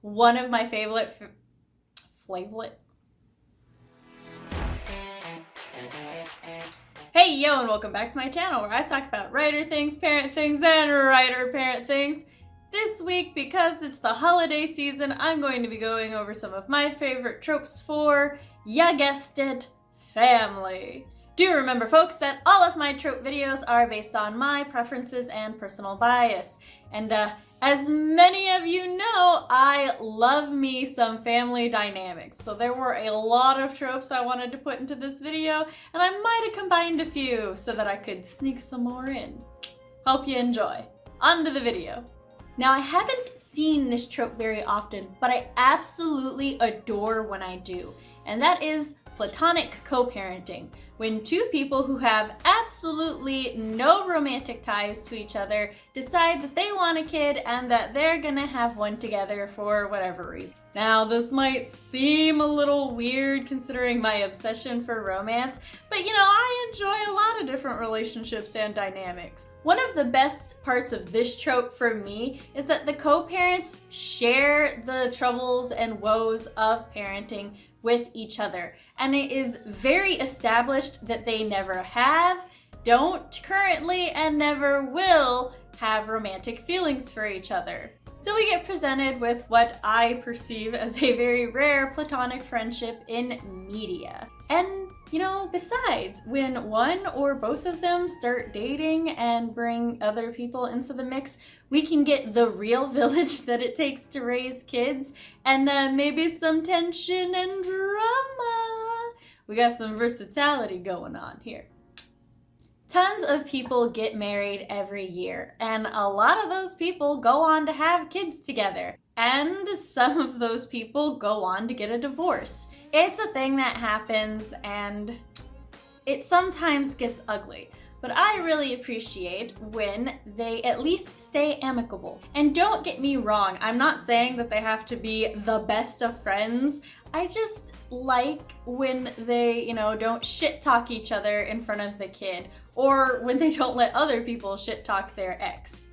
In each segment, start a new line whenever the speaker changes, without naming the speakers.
one of my favorite flavorite. Hey yo, and welcome back to my channel where I talk about writer things, parent things, and writer-parent things. This week, because it's the holiday season, I'm going to be going over some of my favorite tropes for, ya guessed it, family. Do remember, folks, that all of my trope videos are based on my preferences and personal bias. And as many of you know, I love me some family dynamics. So there were a lot of tropes I wanted to put into this video, and I might have combined a few so that I could sneak some more in. Hope you enjoy. On to the video. Now, I haven't seen this trope very often, but I absolutely adore when I do, and that is Platonic Co-Parenting. When two people who have absolutely no romantic ties to each other decide that they want a kid and that they're gonna have one together for whatever reason. Now, this might seem a little weird considering my obsession for romance, but you know, I enjoy a lot of different relationships and dynamics. One of the best parts of this trope for me is that the co-parents share the troubles and woes of parenting with each other. And it is very established that they never have, don't currently, and never will have romantic feelings for each other. So we get presented with what I perceive as a very rare platonic friendship in media. And, you know, besides, when one or both of them start dating and bring other people into the mix, we can get the real village that it takes to raise kids, and maybe some tension and drama. We got some versatility going on here. Tons of people get married every year, and a lot of those people go on to have kids together. And some of those people go on to get a divorce. It's a thing that happens, and it sometimes gets ugly. But I really appreciate when they at least stay amicable. And don't get me wrong, I'm not saying that they have to be the best of friends. I just like when they, you know, don't shit talk each other in front of the kid, or when they don't let other people shit talk their ex.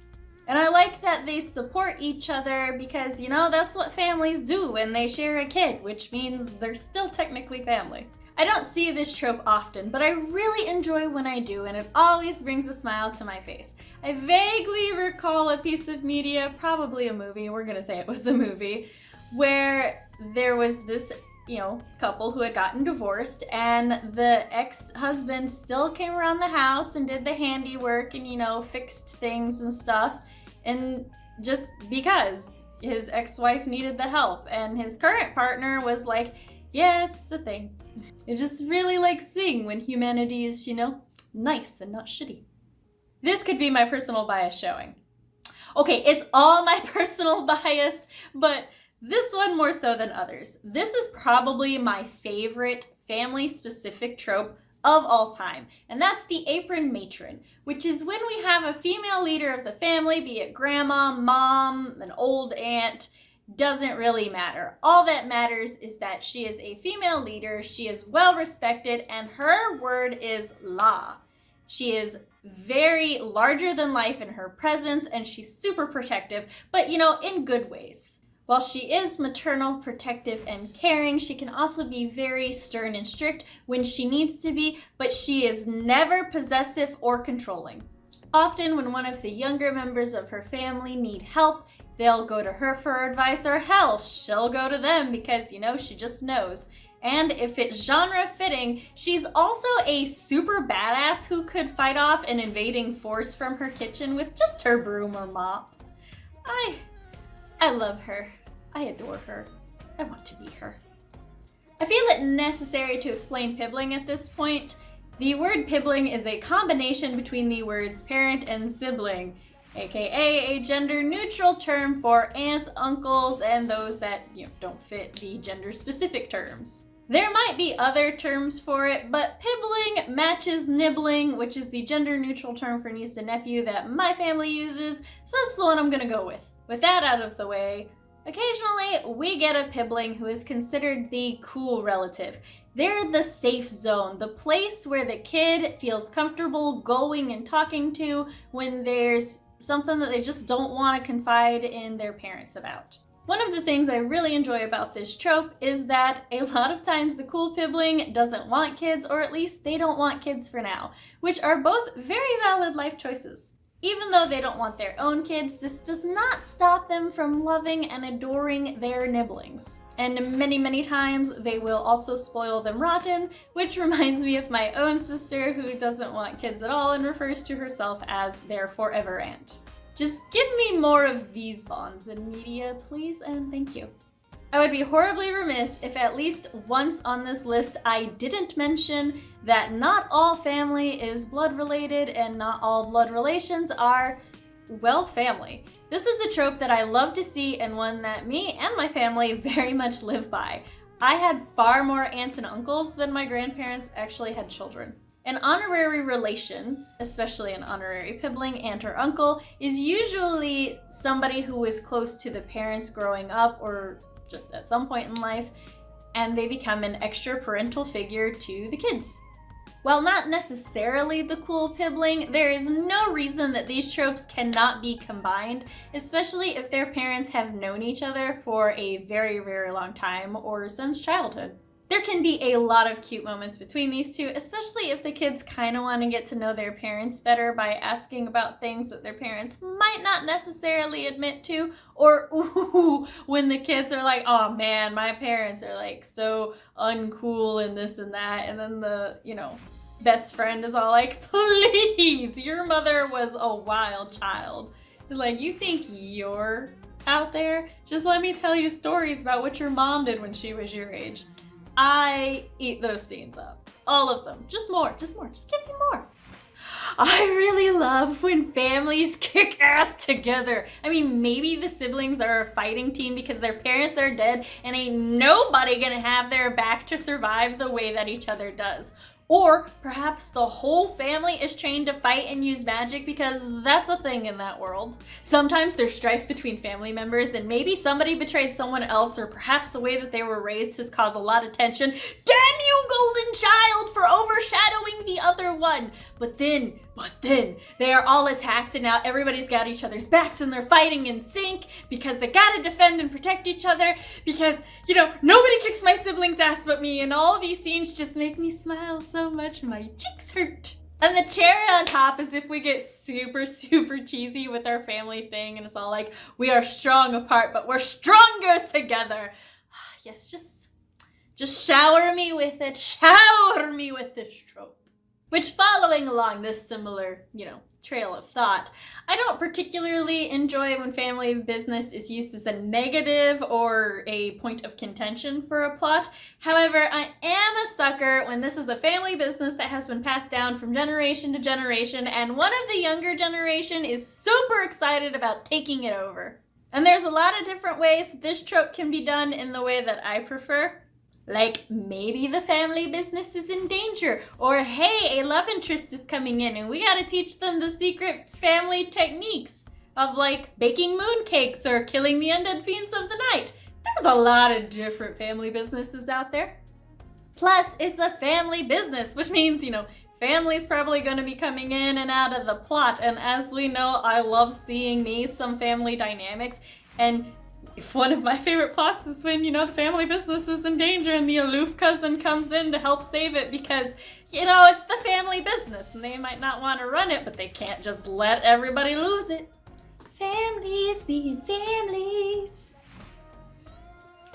And I like that they support each other because, you know, that's what families do when they share a kid, which means they're still technically family. I don't see this trope often, but I really enjoy when I do, and it always brings a smile to my face. I vaguely recall a piece of media, probably a movie, we're gonna say it was a movie, where there was this, you know, couple who had gotten divorced, and the ex-husband still came around the house and did the handiwork and, you know, fixed things and stuff, and just because his ex-wife needed the help, and his current partner was like, yeah, it's a thing. I just really like seeing when humanity is, you know, nice and not shitty. This could be my personal bias showing. Okay, it's all my personal bias, but this one more so than others. This is probably my favorite family-specific trope of all time, and that's the Apron Matron, which is when we have a female leader of the family, be it grandma, mom, an old aunt, doesn't really matter. All that matters is that she is a female leader, she is well respected, and her word is law. She is very larger than life in her presence, and she's super protective, but you know, in good ways. While she is maternal, protective, and caring, she can also be very stern and strict when she needs to be, but she is never possessive or controlling. Often when one of the younger members of her family need help, they'll go to her for advice, or hell, she'll go to them because, you know, she just knows. And if it's genre fitting, she's also a super badass who could fight off an invading force from her kitchen with just her broom or mop. I love her. I adore her. I want to be her. I feel it necessary to explain pibling at this point. The word pibling is a combination between the words parent and sibling, aka a gender-neutral term for aunts, uncles, and those that, you know, don't fit the gender-specific terms. There might be other terms for it, but pibling matches nibbling, which is the gender-neutral term for niece and nephew that my family uses, so that's the one I'm gonna go with. With that out of the way, occasionally we get a pibling who is considered the cool relative. They're the safe zone, the place where the kid feels comfortable going and talking to when there's something that they just don't want to confide in their parents about. One of the things I really enjoy about this trope is that a lot of times the cool Pibling doesn't want kids, or at least they don't want kids for now, which are both very valid life choices. Even though they don't want their own kids, this does not stop them from loving and adoring their nibblings. And many, many times they will also spoil them rotten, which reminds me of my own sister who doesn't want kids at all and refers to herself as their forever aunt. Just give me more of these bonds in media, please, and thank you. I would be horribly remiss if at least once on this list I didn't mention that not all family is blood related and not all blood relations are, well, family. This is a trope that I love to see and one that me and my family very much live by. I had far more aunts and uncles than my grandparents actually had children. An honorary relation, especially an honorary Pibling, aunt or uncle, is usually somebody who was close to the parents growing up or just at some point in life, and they become an extra parental figure to the kids. While not necessarily the cool Pibling, there is no reason that these tropes cannot be combined, especially if their parents have known each other for a very, very long time or since childhood. There can be a lot of cute moments between these two, especially if the kids kind of want to get to know their parents better by asking about things that their parents might not necessarily admit to, or ooh, when the kids are like, oh man, my parents are like so uncool and this and that, and then the, best friend is all like, please, your mother was a wild child. Like, you think you're out there? Just let me tell you stories about what your mom did when she was your age. I eat those scenes up. All of them. Just more. Just give me more. I really love when families kick ass together. I mean, maybe the siblings are a fighting team because their parents are dead and ain't nobody gonna have their back to survive the way that each other does. Or perhaps the whole family is trained to fight and use magic because that's a thing in that world. Sometimes there's strife between family members and maybe somebody betrayed someone else, or perhaps the way that they were raised has caused a lot of tension. Damn you, golden child, for overshadowing the other one. But then they are all attacked and now everybody's got each other's backs and they're fighting in sync because they gotta defend and protect each other because, nobody kicks my sibling's ass but me, and all these scenes just make me smile so much my cheeks hurt. And the cherry on top is if we get super, super cheesy with our family thing and it's all like, we are strong apart but we're stronger together. Yes, just shower me with it. Shower me with this trope. Which, following along this similar, trail of thought, I don't particularly enjoy when family business is used as a negative or a point of contention for a plot. However, I am a sucker when this is a family business that has been passed down from generation to generation, and one of the younger generation is super excited about taking it over. And there's a lot of different ways this trope can be done in the way that I prefer. Like, maybe the family business is in danger, or hey, a love interest is coming in and we gotta teach them the secret family techniques of like baking mooncakes or killing the undead fiends of the night. There's a lot of different family businesses out there. Plus, it's a family business, which means, family's probably gonna be coming in and out of the plot, and as we know, I love seeing me some family dynamics, and one of my favorite plots is when, the family business is in danger and the aloof cousin comes in to help save it because, it's the family business and they might not want to run it, but they can't just let everybody lose it. Families being families.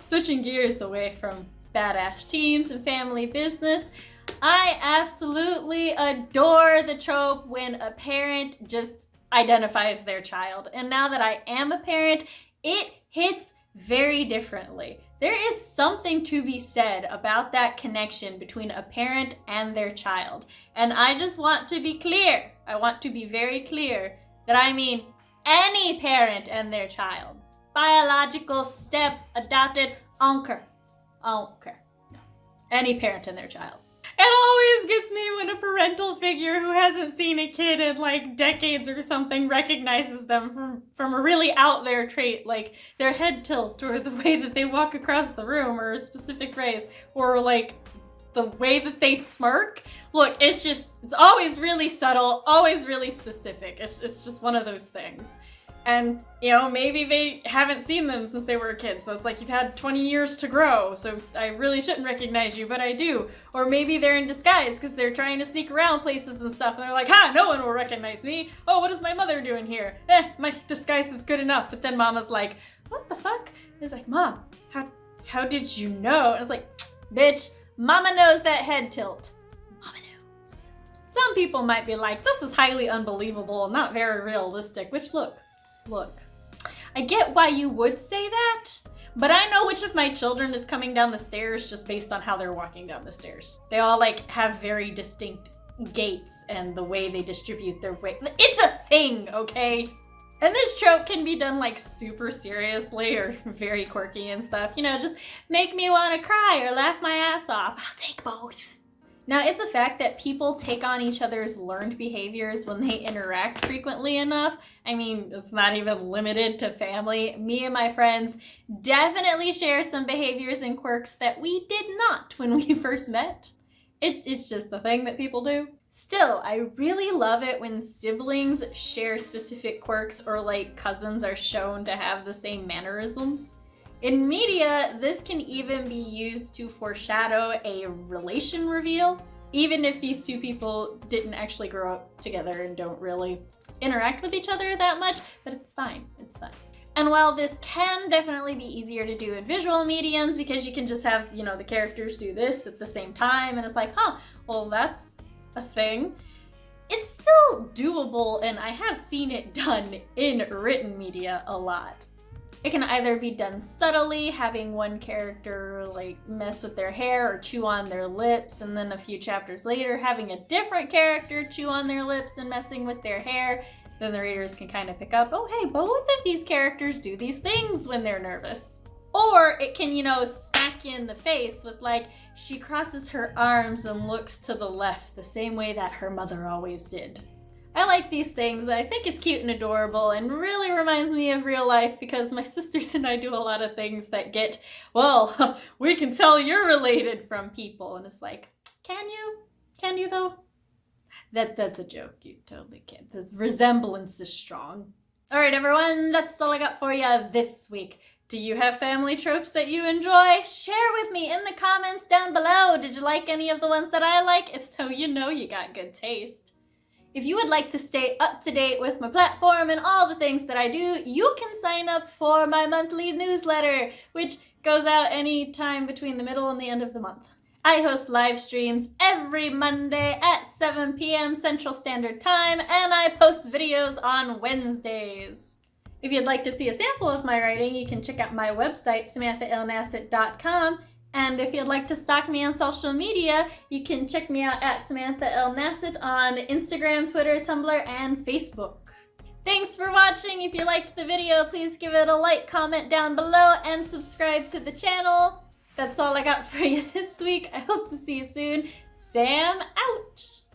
Switching gears away from badass teams and family business, I absolutely adore the trope when a parent just identifies their child. And now that I am a parent, it hits very differently. There is something to be said about that connection between a parent and their child. And I just want to be clear. I want to be very clear that I mean any parent and their child. Biological, step, adopted, I don't care. No. Any parent and their child. It always gets me when a parental figure who hasn't seen a kid in like decades or something recognizes them from a really out there trait, like their head tilt or the way that they walk across the room or a specific race or like the way that they smirk. Look, it's always really subtle, always really specific. It's just one of those things. And, you know, maybe they haven't seen them since they were a kid, so it's like you've had 20 years to grow, so I really shouldn't recognize you, but I do. Or maybe they're in disguise because they're trying to sneak around places and stuff, and they're like, ha, no one will recognize me. Oh, what is my mother doing here? My disguise is good enough. But then Mama's like, what the fuck? And it's like, Mom, how did you know? And it's like, bitch, Mama knows that head tilt. Mama knows. Some people might be like, this is highly unbelievable, not very realistic, which look, I get why you would say that, but I know which of my children is coming down the stairs just based on how they're walking down the stairs. They all like have very distinct gaits and the way they distribute their weight. It's a thing, okay? And this trope can be done like super seriously or very quirky and stuff. You know, just make me want to cry or laugh my ass off. I'll take both. Now, it's a fact that people take on each other's learned behaviors when they interact frequently enough. I mean, it's not even limited to family. Me and my friends definitely share some behaviors and quirks that we did not when we first met. It's just the thing that people do. Still, I really love it when siblings share specific quirks or like cousins are shown to have the same mannerisms. In media, this can even be used to foreshadow a relation reveal, even if these two people didn't actually grow up together and don't really interact with each other that much, but it's fine, it's fine. And while this can definitely be easier to do in visual mediums because you can just have, you know, the characters do this at the same time and it's like, huh, well that's a thing. It's still doable and I have seen it done in written media a lot. It can either be done subtly, having one character like mess with their hair or chew on their lips, and then a few chapters later having a different character chew on their lips and messing with their hair. Then the readers can kind of pick up, oh hey, both of these characters do these things when they're nervous. Or it can, you know, smack you in the face with like, she crosses her arms and looks to the left the same way that her mother always did. I like these things. I think it's cute and adorable and really reminds me of real life because my sisters and I do a lot of things that get, well, we can tell you're related from people. And it's like, can you? Can you though? That's a joke. You totally can't. The resemblance is strong. All right, everyone, that's all I got for you this week. Do you have family tropes that you enjoy? Share with me in the comments down below. Did you like any of the ones that I like? If so, you know you got good taste. If you would like to stay up to date with my platform and all the things that I do, you can sign up for my monthly newsletter, which goes out any time between the middle and the end of the month. I host live streams every Monday at 7 p.m. Central Standard Time, and I post videos on Wednesdays. If you'd like to see a sample of my writing, you can check out my website, samanthaalnasset.com. And if you'd like to stalk me on social media, you can check me out at Samantha L. Nasset on Instagram, Twitter, Tumblr, and Facebook. Thanks for watching. If you liked the video, please give it a like, comment down below, and subscribe to the channel. That's all I got for you this week. I hope to see you soon. Sam out!